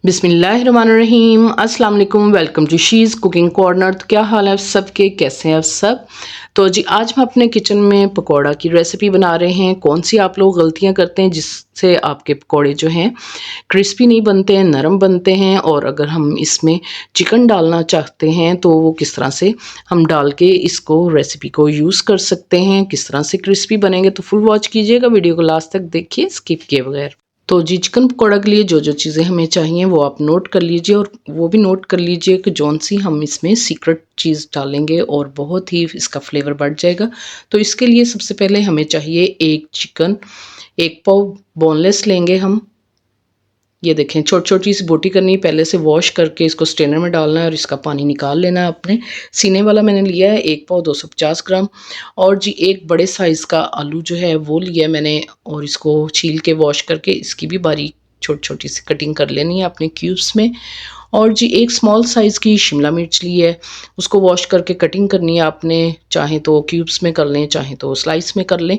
बिस्मिल्लाहिर्रहमानिर्रहीम। अस्सलाम वालेकुम। Welcome to she's cooking corner. तो क्या हाल है आप सबके, कैसे हैं आप सब? तो जी आज हम अपने किचन में पकौड़ा की रेसिपी बना रहे हैं। कौन सी आप लोग गलतियां करते हैं जिससे आपके पकौड़े जो हैं क्रिस्पी नहीं बनते हैं, नरम बनते हैं, और अगर हम इसमें चिकन डालना चाहते हैं तो वो किस तरह से हम डाल के इसको रेसिपी को यूज़ कर सकते हैं, किस तरह से क्रिस्पी बनेंगे। तो फुल वॉच कीजिएगा, वीडियो को लास्ट तक देखिए स्किप किए बगैर। तो जी चिकन पकौड़ा के लिए जो जो चीज़ें हमें चाहिए वो आप नोट कर लीजिए, और वो भी नोट कर लीजिए कि जौन सी हम इसमें सीक्रेट चीज़ डालेंगे और बहुत ही इसका फ्लेवर बढ़ जाएगा। तो इसके लिए सबसे पहले हमें चाहिए एक चिकन, एक पाव बोनलेस लेंगे हम। ये देखें छोटी छोटी सी बोटी करनी है, पहले से वॉश करके इसको स्ट्रेनर में डालना है और इसका पानी निकाल लेना है अपने। सीने वाला मैंने लिया है एक पाव 250 ग्राम। और जी एक बड़े साइज़ का आलू जो है वो लिया है मैंने, और इसको छील के वॉश करके इसकी भी बारीक छोटी छोटी सी कटिंग कर लेनी है अपने क्यूब्स में। और जी एक स्मॉल साइज़ की शिमला मिर्च ली है, उसको वॉश करके कटिंग करनी है आपने, चाहे तो क्यूब्स में कर लें चाहे तो स्लाइस में कर लें।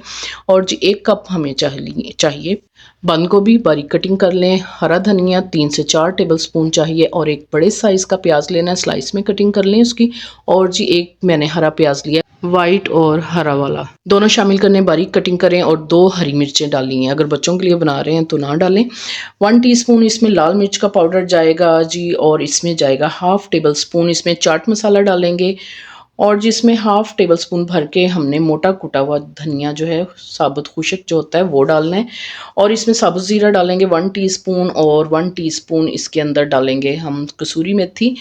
और जी एक कप हमें चाहिए बंद गोभी, बारीक कटिंग कर लें। हरा धनिया 3 से 4 टेबलस्पून चाहिए, और एक बड़े साइज़ का प्याज लेना है, स्लाइस में कटिंग कर लें उसकी। और जी एक मैंने हरा प्याज लिया, वाइट और हरा वाला दोनों शामिल करने, बारीक कटिंग करें। और 2 हरी मिर्चें डालनी है, अगर बच्चों के लिए बना रहे हैं तो ना डालें। 1 टीस्पून इसमें लाल मिर्च का पाउडर जाएगा जी, और इसमें जाएगा हाफ टेबल स्पून इसमें चाट मसाला डालेंगे। और जिसमें हाफ टेबल स्पून भर के हमने मोटा कुटा हुआ धनिया जो है साबुत खुशक जो होता है वो डालना है। और इसमें साबुत ज़ीरा डालेंगे 1 टीस्पून, और 1 टीस्पून इसके अंदर डालेंगे हम कसूरी मेथी,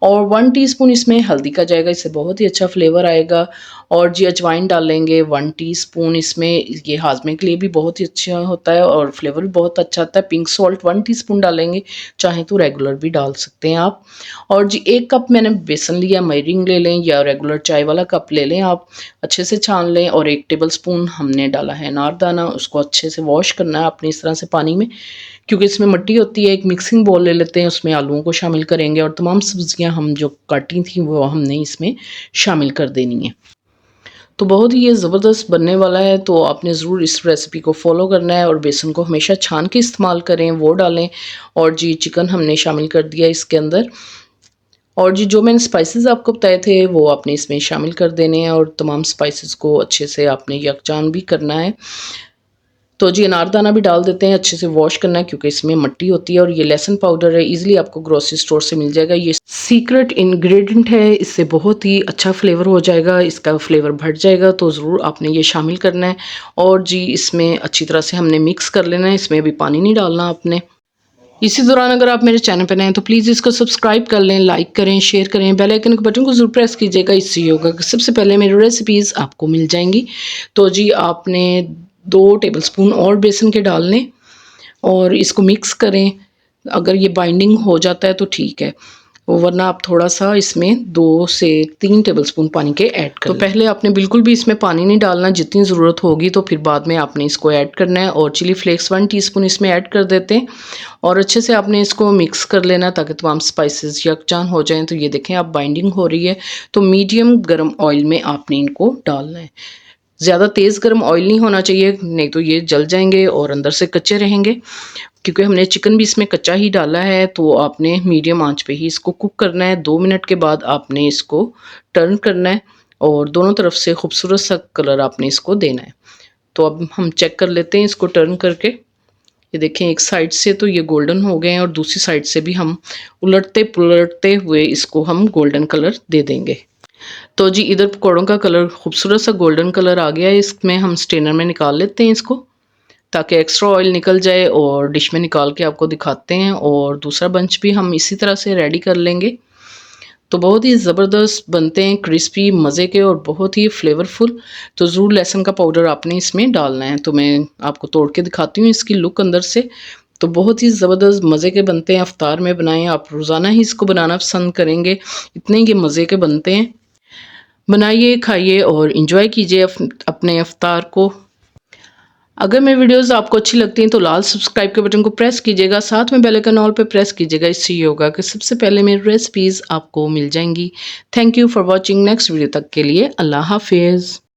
और 1 टीस्पून इसमें हल्दी का जाएगा, इससे बहुत ही अच्छा फ्लेवर आएगा। और जी अजवाइन डालेंगे 1 टीस्पून इसमें, ये हाजमे के लिए भी बहुत ही अच्छा होता है और फ्लेवर भी बहुत अच्छा आता है। पिंक सॉल्ट 1 टीस्पून डालेंगे, चाहे तो रेगुलर भी डाल सकते हैं आप। और जी 1 कप मैंने बेसन लिया, मयरिंग ले लें या रेगुलर चाय वाला कप ले लें आप, अच्छे से छान लें। और 1 टेबलस्पून हमने डाला है अनारदाना, उसको अच्छे से वॉश करना है अपनी इस तरह से पानी में, क्योंकि इसमें मिट्टी होती है। एक मिक्सिंग बोल ले लेते हैं, उसमें आलूओं को शामिल करेंगे, और तमाम सब्जियां हम जो काटी थी वो हमने इसमें शामिल कर देनी है। तो बहुत ही ये ज़बरदस्त बनने वाला है, तो आपने ज़रूर इस रेसिपी को फॉलो करना है। और बेसन को हमेशा छान के इस्तेमाल करें, वो डालें। और जी चिकन हमने शामिल कर दिया इसके अंदर। और जी जो मैंने स्पाइसेस आपको बताए थे वो आपने इसमें शामिल कर देने हैं, और तमाम स्पाइसेस को अच्छे से आपने यकजान भी करना है। तो जी अनारदाना भी डाल देते हैं, अच्छे से वॉश करना है क्योंकि इसमें मिट्टी होती है। और ये लहसुन पाउडर है, इजीली आपको ग्रोसरी स्टोर से मिल जाएगा, ये सीक्रेट इंग्रेडिएंट है, इससे बहुत ही अच्छा फ्लेवर हो जाएगा, इसका फ्लेवर बढ़ जाएगा। तो ज़रूर आपने ये शामिल करना है। और जी इसमें अच्छी तरह से हमने मिक्स कर लेना है, इसमें अभी पानी नहीं डालना आपने। इसी दौरान अगर आप मेरे चैनल पर नए हैं तो प्लीज़ इसको सब्सक्राइब कर लें, लाइक करें, शेयर करें, बेल आइकन के बटन को जरूर प्रेस कीजिएगा, इससे होगा कि सबसे पहले मेरी रेसिपीज़ आपको मिल जाएंगी। तो जी आपने 2 टेबलस्पून और बेसन के डालने, और इसको मिक्स करें। अगर ये बाइंडिंग हो जाता है तो ठीक है, वरना आप थोड़ा सा इसमें 2 से 3 टेबलस्पून पानी के ऐड कर। तो पहले आपने बिल्कुल भी इसमें पानी नहीं डालना, जितनी ज़रूरत होगी तो फिर बाद में आपने इसको ऐड करना है। और चिली फ्लेक्स 1 टीस्पून इसमें ऐड कर देते हैं, और अच्छे से आपने इसको मिक्स कर लेना ताकि तमाम स्पाइसेस यकजान हो जाएं। तो ये देखें आप बाइंडिंग हो रही है, तो मीडियम गर्म ऑयल में आपने इनको डालना है। ज़्यादा तेज़ गर्म ऑयल नहीं होना चाहिए, नहीं तो ये जल जाएंगे और अंदर से कच्चे रहेंगे, क्योंकि हमने चिकन भी इसमें कच्चा ही डाला है। तो आपने मीडियम आंच पे ही इसको कुक करना है। 2 मिनट के बाद आपने इसको टर्न करना है, और दोनों तरफ से खूबसूरत सा कलर आपने इसको देना है। तो अब हम चेक कर लेते हैं इसको टर्न करके। ये देखें एक साइड से तो ये गोल्डन हो गए हैं, और दूसरी साइड से भी हम उलटते पुलटते हुए इसको हम गोल्डन कलर दे देंगे। तो जी इधर पकौड़ों का कलर खूबसूरत सा गोल्डन कलर आ गया है, इसमें हम स्ट्रेनर में निकाल लेते हैं इसको, ताकि एक्स्ट्रा ऑयल निकल जाए, और डिश में निकाल के आपको दिखाते हैं। और दूसरा बंच भी हम इसी तरह से रेडी कर लेंगे। तो बहुत ही ज़बरदस्त बनते हैं, क्रिस्पी, मज़े के और बहुत ही फ्लेवरफुल। तो ज़रूर लहसुन का पाउडर आपने इसमें डालना है। तो मैं आपको तोड़ के दिखाती हूँ इसकी लुक अंदर से। तो बहुत ही ज़बरदस्त मज़े के बनते हैं, अफ्तार में बनाएं, आप रोज़ाना ही इसको बनाना पसंद करेंगे, इतने ये मज़े के बनते हैं। बनाइए, खाइए और इन्जॉय कीजिए अपने अफ्तार को। अगर मेरी वीडियोस आपको अच्छी लगती हैं तो लाल सब्सक्राइब के बटन को प्रेस कीजिएगा, साथ में बेल आइकन ऑल पे प्रेस कीजिएगा, इससे ये होगा कि सबसे पहले मेरी रेसिपीज़ आपको मिल जाएंगी। Thank you for watching. Next video तक के लिए अल्लाह हाफिज़।